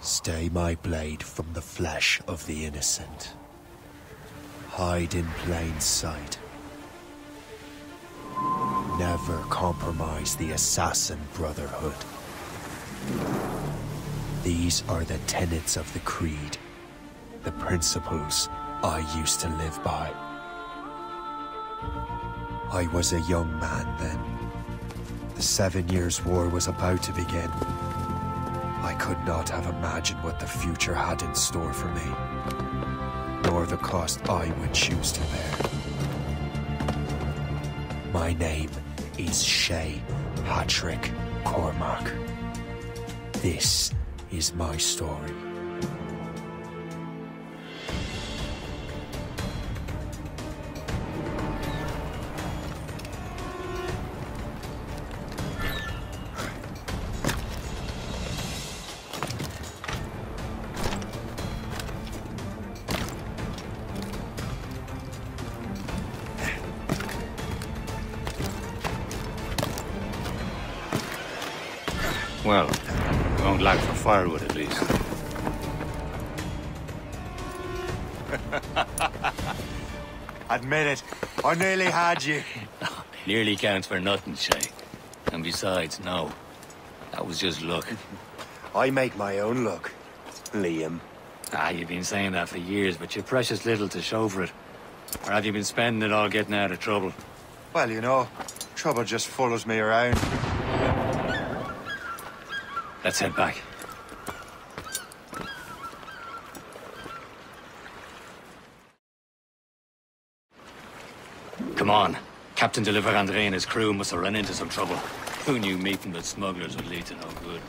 Stay my blade from the flesh of the innocent. Hide in plain sight. Never compromise the Assassin Brotherhood. These are the tenets of the Creed, the principles I used to live by. I was a young man then. The 7 Years' War was about to begin. I could not have imagined what the future had in store for me, nor the cost I would choose to bear. My name is Shay Patrick Cormac. This is my story. Well, we won't lack for firewood at least. Admit it, I nearly had you. Nearly counts for nothing, Shay. And besides, no. That was just luck. I make my own luck, Liam. You've been saying that for years, but you've precious little to show for it. Or have you been spending it all getting out of trouble? Well, you know, trouble just follows me around. Let's head back. Come on. Captain de Andre and his crew must have run into some trouble. Who knew meeting with smugglers would lead to no good?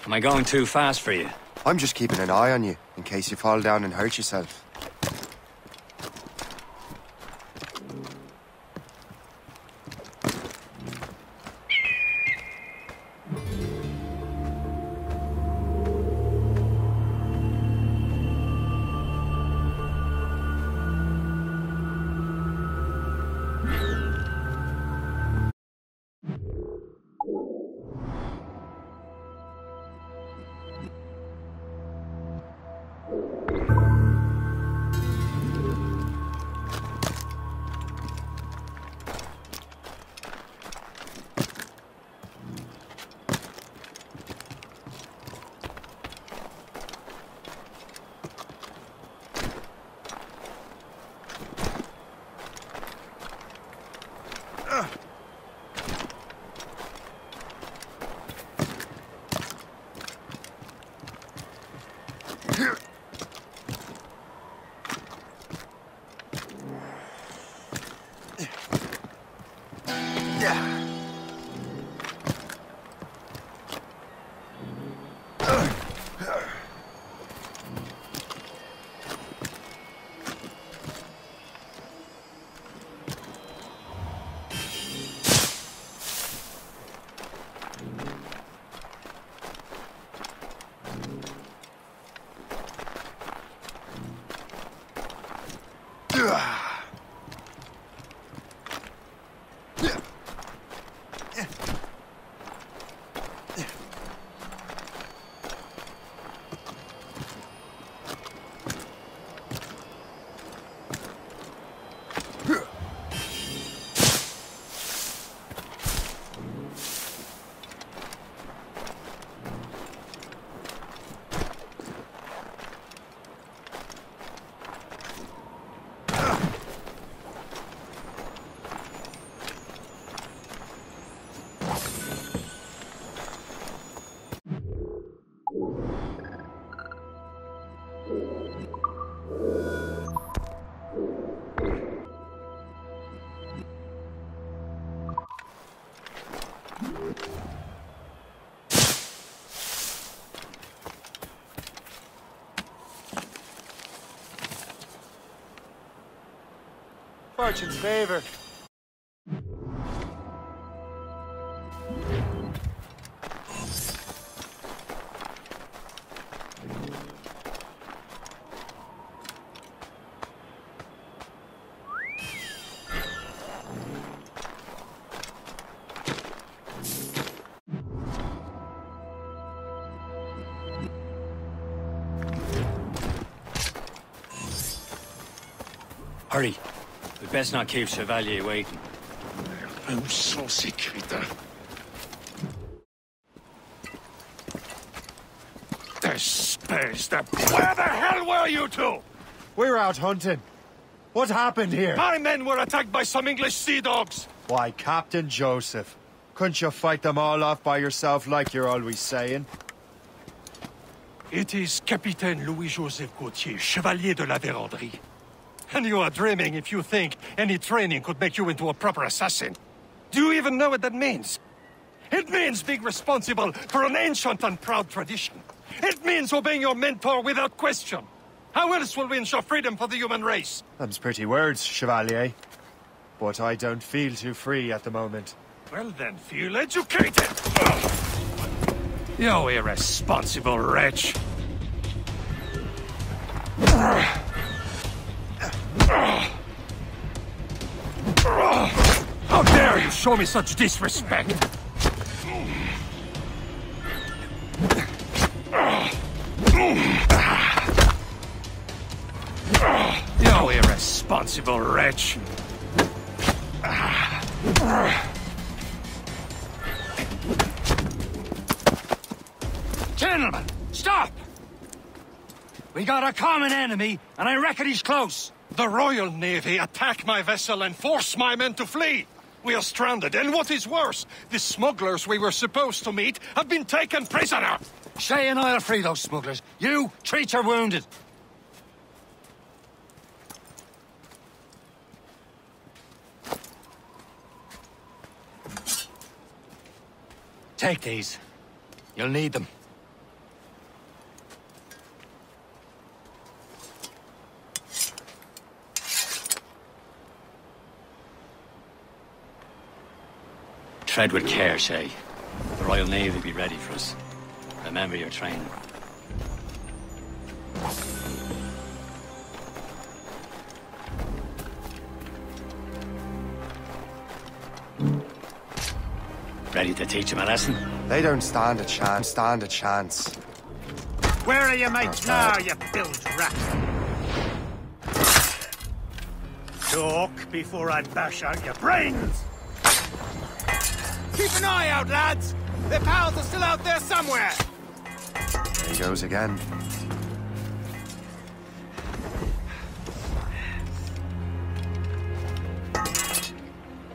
Am I going too fast for you? I'm just keeping an eye on you, in case you fall down and hurt yourself. Fortune's favor. Hurry. We'd best not keep Chevalier waiting. Où sont ces crétins? Despise the... Where the hell were you two? We're out hunting. What happened here? My men were attacked by some English sea dogs. Why, Captain Joseph. Couldn't you fight them all off by yourself like you're always saying? It is Capitaine Louis-Joseph Gauthier, Chevalier de la Vérendrye. And you are dreaming if you think any training could make you into a proper assassin. Do you even know what that means? It means being responsible for an ancient and proud tradition. It means obeying your mentor without question. How else will we ensure freedom for the human race? Them's pretty words, Chevalier. But I don't feel too free at the moment. Well then, feel educated! You irresponsible wretch! How dare you show me such disrespect! You irresponsible wretch! Gentlemen, stop! We got a common enemy, and I reckon he's close. The Royal Navy attack my vessel and force my men to flee. We are stranded, and what is worse, the smugglers we were supposed to meet have been taken prisoner. Shay and I'll free those smugglers. You, treat your wounded. Take these. You'll need them. Tread with care, Shay. The Royal Navy will be ready for us. Remember your training. Ready to teach him a lesson? They don't stand a chance. Where are your mates now, you bilge rat? Talk before I bash out your brains! Keep an eye out, lads! Their pals are still out there somewhere! There he goes again.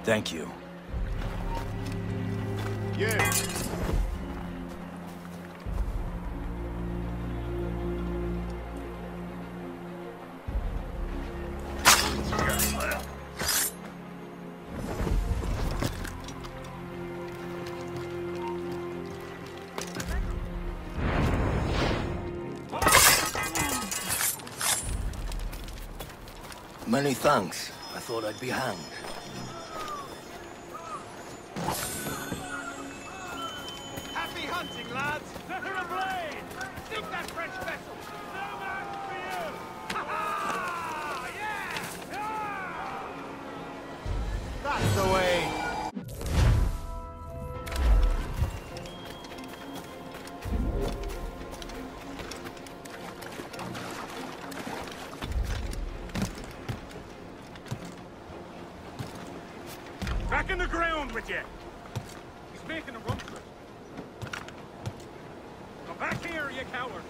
Thank you. Many thanks. I thought I'd be hanged. Happy hunting, lads! Set her ablaze! Sink that French vessel! No match for you! Ha-ha! Yeah! Yeah! That's the way. Back in the ground with you! He's making a run for it. Come back here, you coward!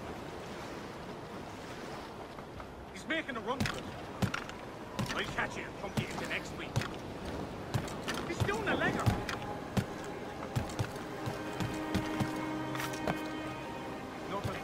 He's making a run for it. I'll catch you and pump you into next week. He's doing a legger! Nobody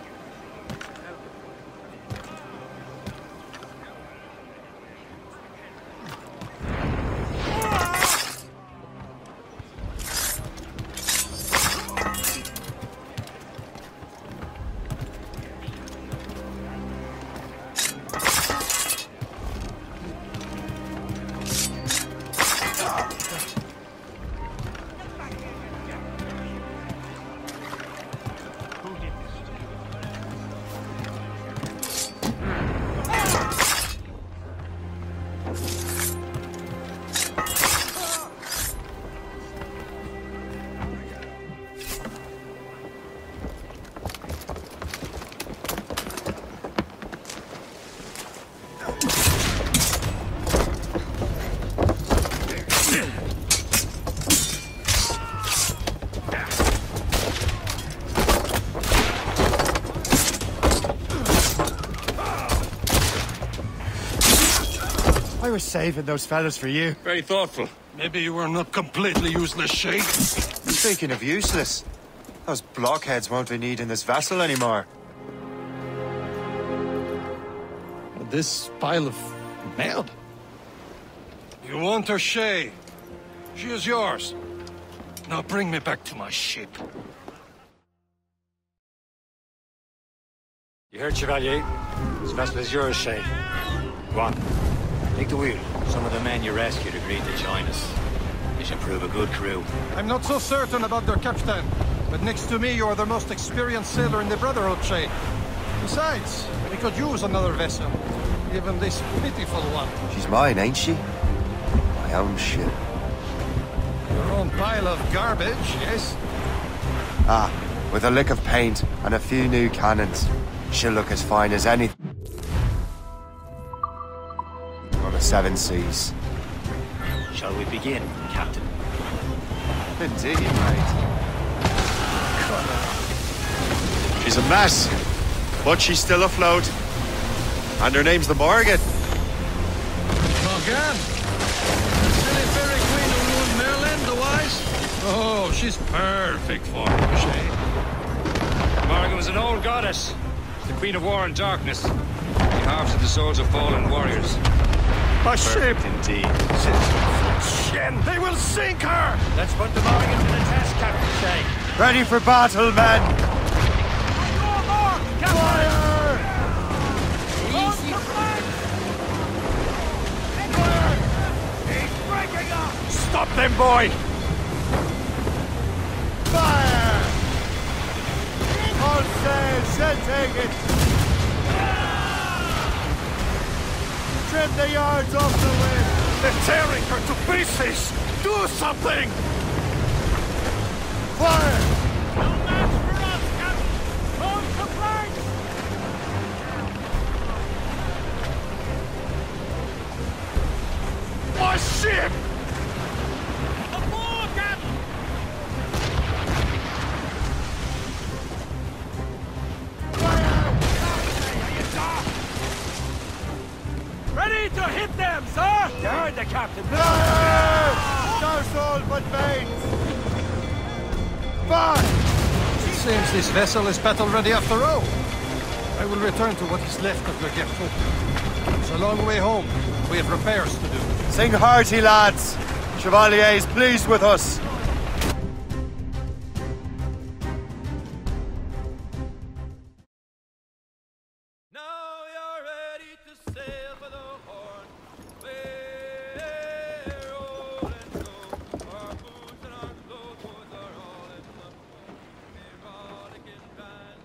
I was saving those fellas for you. Very thoughtful. Maybe you were not completely useless, Shay. Speaking of useless, those blockheads won't be needing this vessel anymore. This pile of mud. You want her, Shay? She is yours. Now bring me back to my ship. You heard, Chevalier? This vessel is yours, Shay. Go on. Take the wheel. Some of the men you rescued agreed to join us. You should prove a good crew. I'm not so certain about their captain, but next to me, you're the most experienced sailor in the Brotherhood, Shay. Besides, we could use another vessel. Even this pitiful one. She's mine, ain't she? My own ship. Your own pile of garbage, yes? Ah, with a lick of paint and a few new cannons, she'll look as fine as anything on the seven seas. Shall we begin, Captain? Indeed, mate. She's a mess, but she's still afloat. And her name's the Morgan. Morgan? The silly fairy queen who ruined Merlin, the wise? Oh, she's perfect for you, Shay. Morgan was an old goddess. The Queen of War and Darkness. She harvested the souls of fallen warriors. My ship! Indeed. Shen, they will sink her! Let's put the Morgan to the test, Captain Shay. Ready for battle, men! Fire! Stop them, boy! Fire! All sail, shall take it! Trim the yards off the wind! They're tearing her to pieces! Do something! Fire! No match for us, Captain! Hold the flanks! My ship! Aboard, Captain! Ready to hit them, sir! You heard the captain. Stars all but mates! Fire! It seems this vessel is battle-ready after all. I will return to what is left of Le Gerfaut. It's a long way home. We have repairs to do. Sing hearty, lads! Chevalier's pleased with us. Now you're ready to sail for the Horn. We're rolling low. Our boots and our clothes are all in the rollicking band.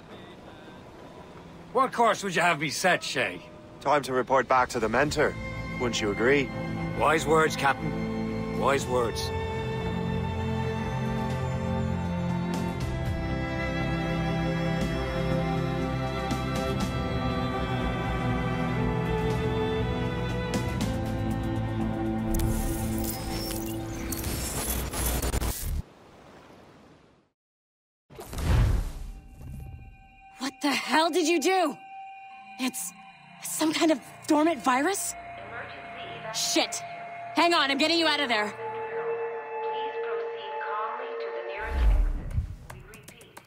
What course would you have me set, Shay? Time to report back to the mentor. Wouldn't you agree? Wise words, Captain. Wise words. What the hell did you do? It's some kind of dormant virus? Shit! Hang on, I'm getting you out of there. Please proceed calmly to the nearest exit. We repeat,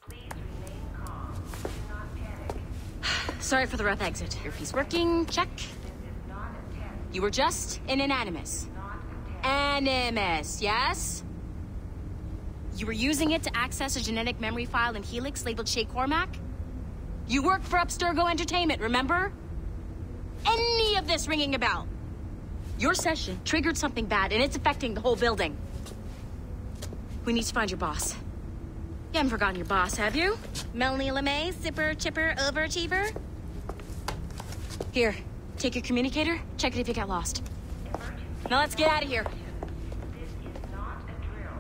please remain calm. Do not panic. Sorry for the rough exit. Earpiece working, check. This is not a test. You were just in an animus. Not a test. Animus, yes? You were using it to access a genetic memory file in Helix labeled Shay Cormac? You worked for Abstergo Entertainment, remember? Any of this ringing a bell? Your session triggered something bad, and it's affecting the whole building. We need to find your boss. You haven't forgotten your boss, have you? Melanie LeMay, zipper, chipper, overachiever? Here, take your communicator, check it if you get lost. Now let's get out of here. This is not a drill.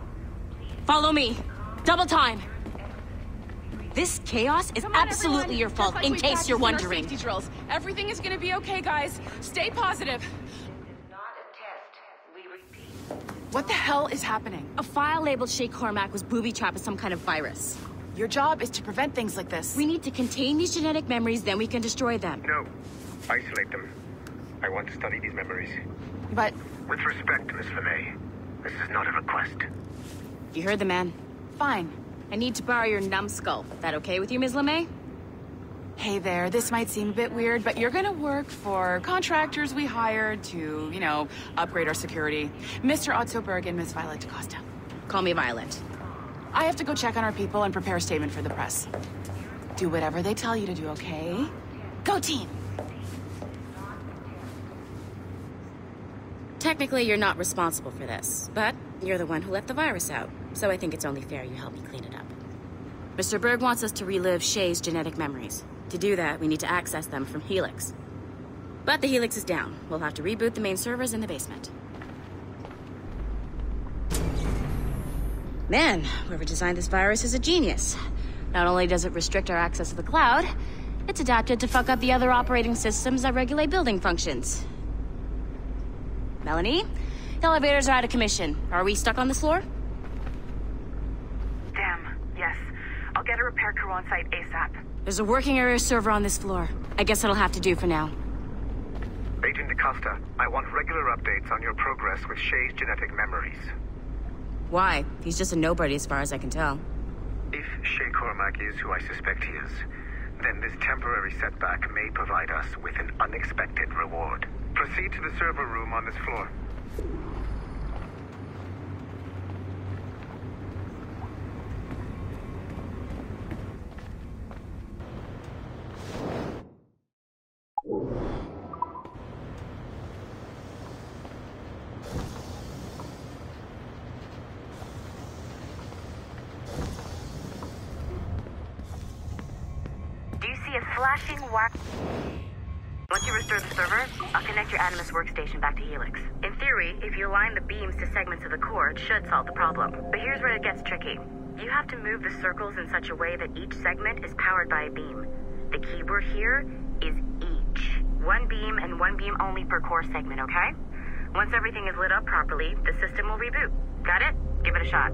Please Follow me. Double time. This chaos is Come on, absolutely everyone. your fault, Just like in we case you're practiced in our wondering. safety drills. Everything is gonna be okay, guys. Stay positive. not a test. We repeat. What the hell is happening? A file labeled Shay Cormac was booby-trapped with some kind of virus. Your job is to prevent things like this. We need to contain these genetic memories, then we can destroy them. No. Isolate them. I want to study these memories. But With respect, Miss LeMay, this is not a request. You heard the man. fine. I need to borrow your numbskull. That okay with you, Ms. LeMay? Hey there, this might seem a bit weird, but you're gonna work for contractors we hired to, you know, upgrade our security. Mr. Otto Berg and Miss Violet DaCosta. Call me Violet. I have to go check on our people and prepare a statement for the press. Do whatever they tell you to do, okay? Go team! Technically, you're not responsible for this, but you're the one who let the virus out, so I think it's only fair you help me clean it up. Mr. Berg wants us to relive Shay's genetic memories. To do that, we need to access them from Helix. But the Helix is down. We'll have to reboot the main servers in the basement. Man, whoever designed this virus is a genius. Not only does it restrict our access to the cloud, it's adapted to fuck up the other operating systems that regulate building functions. Melanie? The elevators are out of commission. Are we stuck on this floor? Damn, yes. I'll get a repair crew on site ASAP. There's a working area server on this floor. I guess that'll have to do for now. Agent DaCosta, I want regular updates on your progress with Shay's genetic memories. Why? He's just a nobody as far as I can tell. If Shay Cormac is who I suspect he is, then this temporary setback may provide us with an unexpected reward. Proceed to the server room on this floor. Do you see a flashing wire? Once you restore the server, I'll connect your Animus workstation back to Helix. In theory, if you align the beams to segments of the core, it should solve the problem. But here's where it gets tricky. You have to move the circles in such a way that each segment is powered by a beam. The keyword here is each. One beam and one beam only per core segment, okay? Once everything is lit up properly, the system will reboot. Got it? Give it a shot.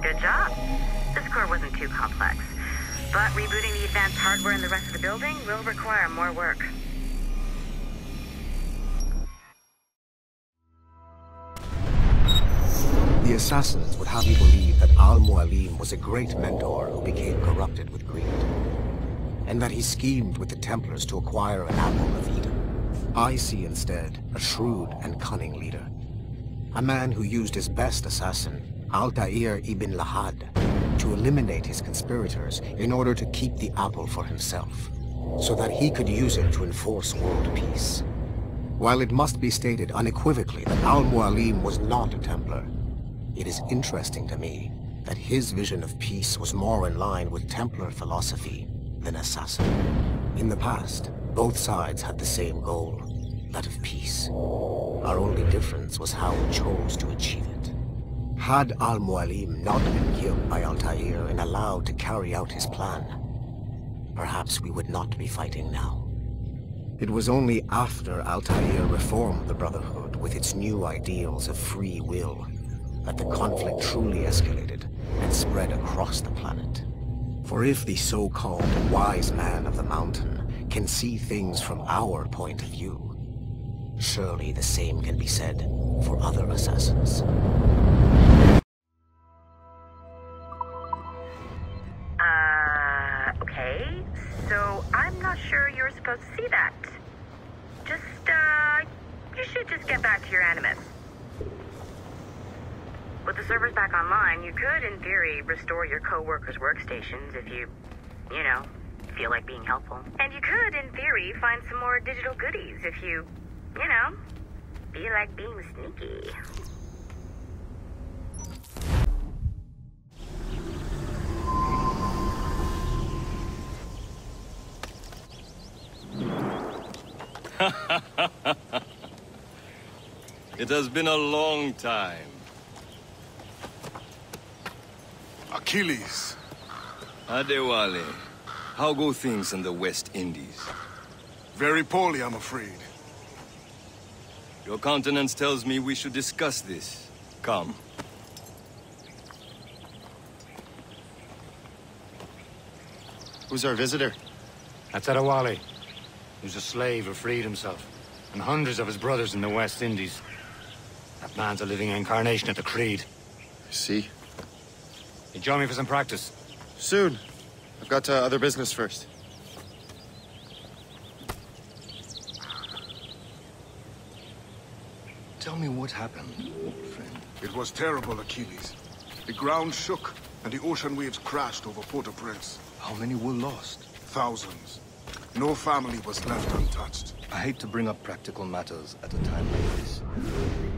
Good job. This core wasn't too complex. But rebooting the advanced hardware in the rest of the building will require more work. The assassins would have you believe that Al-Mualim was a great mentor who became corrupted with greed, and that he schemed with the Templars to acquire an apple of Eden. I see instead a shrewd and cunning leader, a man who used his best assassin, Altair ibn Lahad, to eliminate his conspirators in order to keep the apple for himself, so that he could use it to enforce world peace. While it must be stated unequivocally that Al-Mualim was not a Templar, it is interesting to me that his vision of peace was more in line with Templar philosophy than assassin. In the past, both sides had the same goal, that of peace. Our only difference was how we chose to achieve it. Had Al-Mualim not been killed by Altair and allowed to carry out his plan, perhaps we would not be fighting now. It was only after Altair reformed the Brotherhood with its new ideals of free will that the conflict truly escalated and spread across the planet. For if the so-called wise man of the mountain can see things from our point of view, surely the same can be said for other assassins. Okay, so I'm not sure you're supposed to see that. You should just get back to your Animus. With the servers back online, you could, in theory, restore your co-workers' workstations if you feel like being helpful. And you could, in theory, find some more digital goodies if you feel like being sneaky. It has been a long time. Achilles. Adewale, how go things in the West Indies? Very poorly, I'm afraid. Your countenance tells me we should discuss this. Come. Who's our visitor? That's Adewale. He was a slave who freed himself, and hundreds of his brothers in the West Indies. That man's a living incarnation of the Creed. I see. You join me for some practice? Soon. I've got other business first. Tell me what happened, old friend. It was terrible, Achilles. The ground shook, and the ocean waves crashed over Port-au-Prince. How many were lost? Thousands. No family was left untouched. I hate to bring up practical matters at a time like this,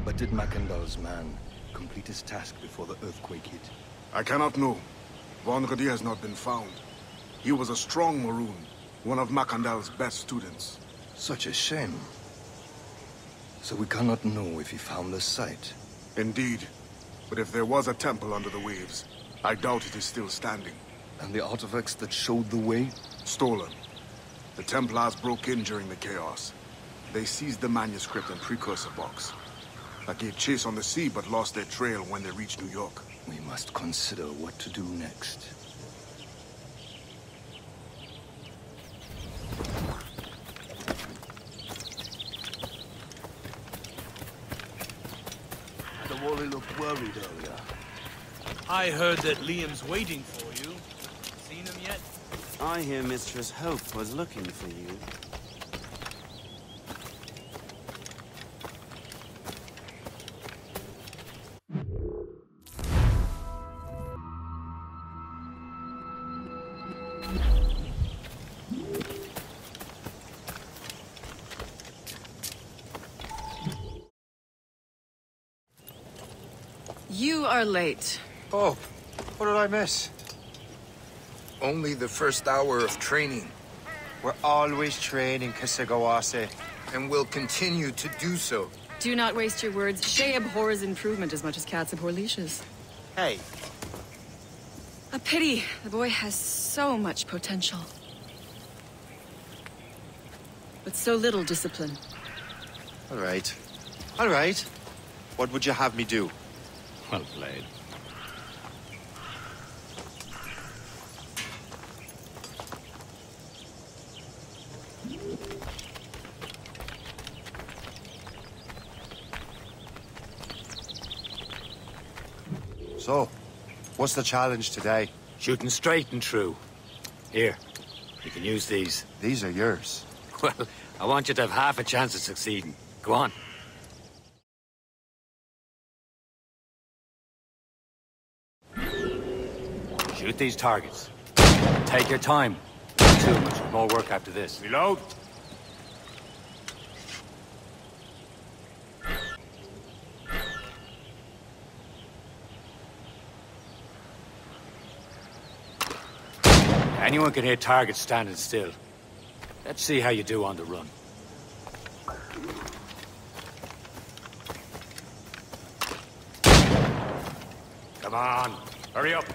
but did Macandal's man complete his task before the earthquake hit? I cannot know. Vonredi has not been found. He was a strong Maroon, one of Macandal's best students. Such a shame. So we cannot know if he found the site. Indeed. But if there was a temple under the waves, I doubt it is still standing. And the artifacts that showed the way? Stolen. The Templars broke in during the chaos. They seized the manuscript and precursor box. That gave chase on the sea, but lost their trail when they reached New York. We must consider what to do next. Adewale looked worried earlier. I heard that Liam's waiting for you. Seen him yet? I hear Mistress Hope was looking for you. You are late. Oh, what did I miss? Only the first hour of training. We're always training, Kisagawase. And will continue to do so. Do not waste your words. Shay abhors improvement as much as cats abhor leashes. Hey. A pity. The boy has so much potential. But so little discipline. All right. All right. What would you have me do? Well played. So, what's the challenge today? Shooting straight and true. Here, you can use these. These are yours. Well, I want you to have half a chance of succeeding. Go on. Shoot these targets. Take your time. Not too much more work after this. Reload. Anyone can hit targets standing still. Let's see how you do on the run. Come on, hurry up.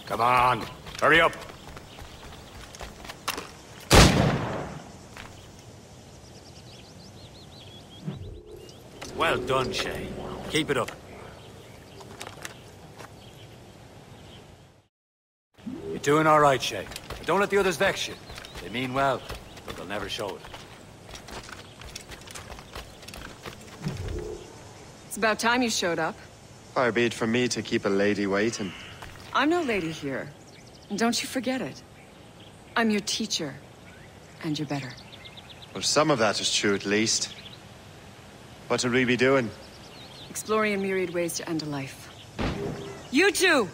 Come on, hurry up. Well done, Shay. Keep it up. You're doing all right, Shay. But don't let the others vex you. They mean well, but they'll never show it. It's about time you showed up. Far be it from me to keep a lady waiting. I'm no lady here. And don't you forget it. I'm your teacher. And you're better. Well, some of that is true at least. What will we be doing? Exploring a myriad ways to end a life. You two!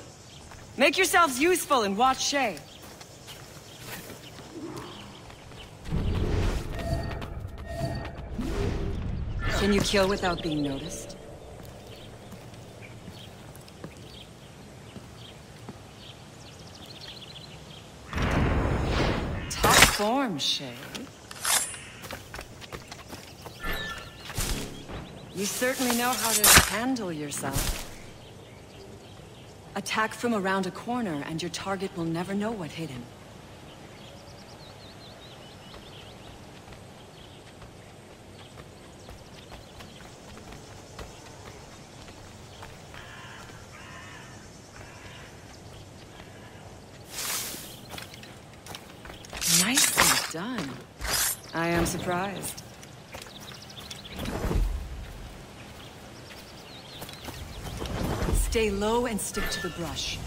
Make yourselves useful and watch Shay. Can you kill without being noticed? form, Shay. You certainly know how to handle yourself. Attack from around a corner, and your target will never know what hit him. Nicely done. I am surprised. Stay low and stick to the brush.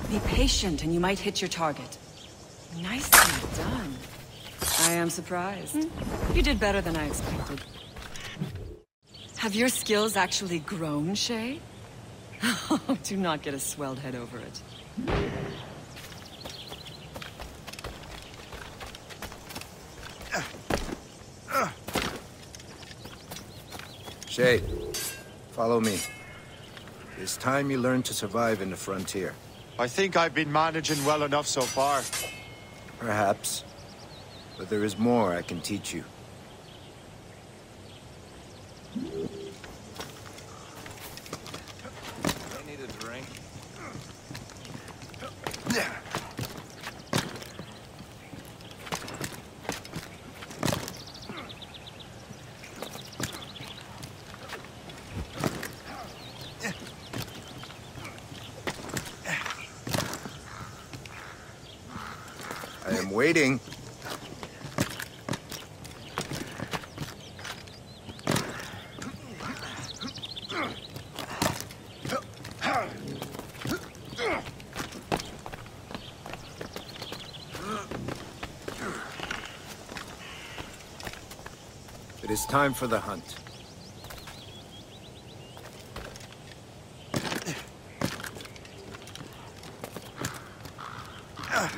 Be patient and you might hit your target. Nicely done. I am surprised. You did better than I expected. Have your skills actually grown, Shay? Do not get a swelled head over it. Shay, follow me. It's time you learn to survive in the frontier. I think I've been managing well enough so far. Perhaps. But there is more I can teach you. I need a drink. I am waiting. It is time for the hunt.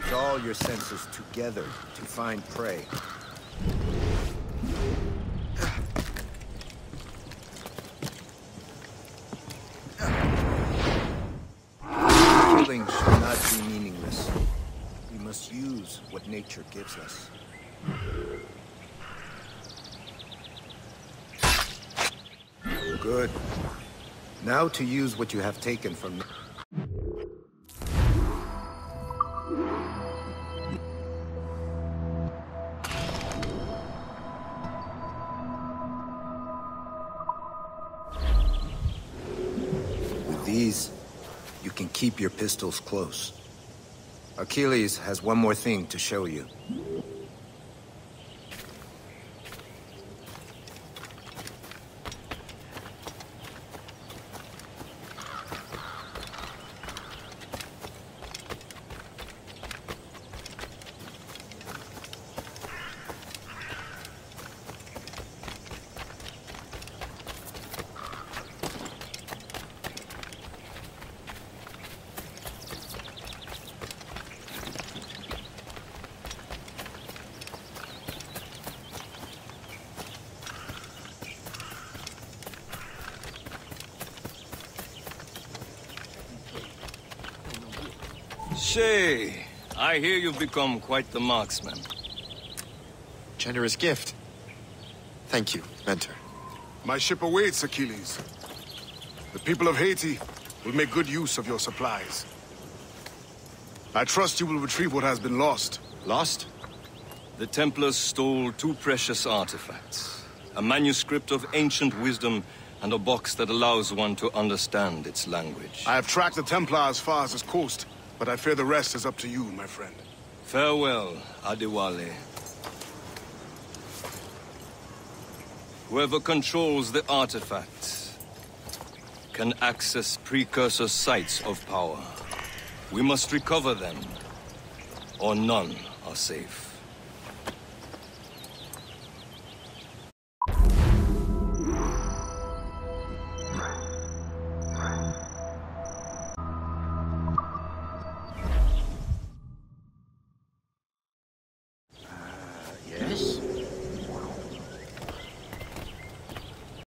Use all your senses together to find prey. Killing should not be meaningless. We must use what nature gives us. Good. Now to use what you have taken from... With these, you can keep your pistols close. Achilles has one more thing to show you. Shay, I hear you've become quite the marksman. Generous gift. Thank you, Mentor. My ship awaits, Achilles. The people of Haiti will make good use of your supplies. I trust you will retrieve what has been lost. Lost? The Templars stole 2 precious artifacts. A manuscript of ancient wisdom and a box that allows one to understand its language. I have tracked the Templar as far as this coast, but I fear the rest is up to you, my friend. Farewell, Adewale. Whoever controls the artifacts can access precursor sites of power. We must recover them, or none are safe.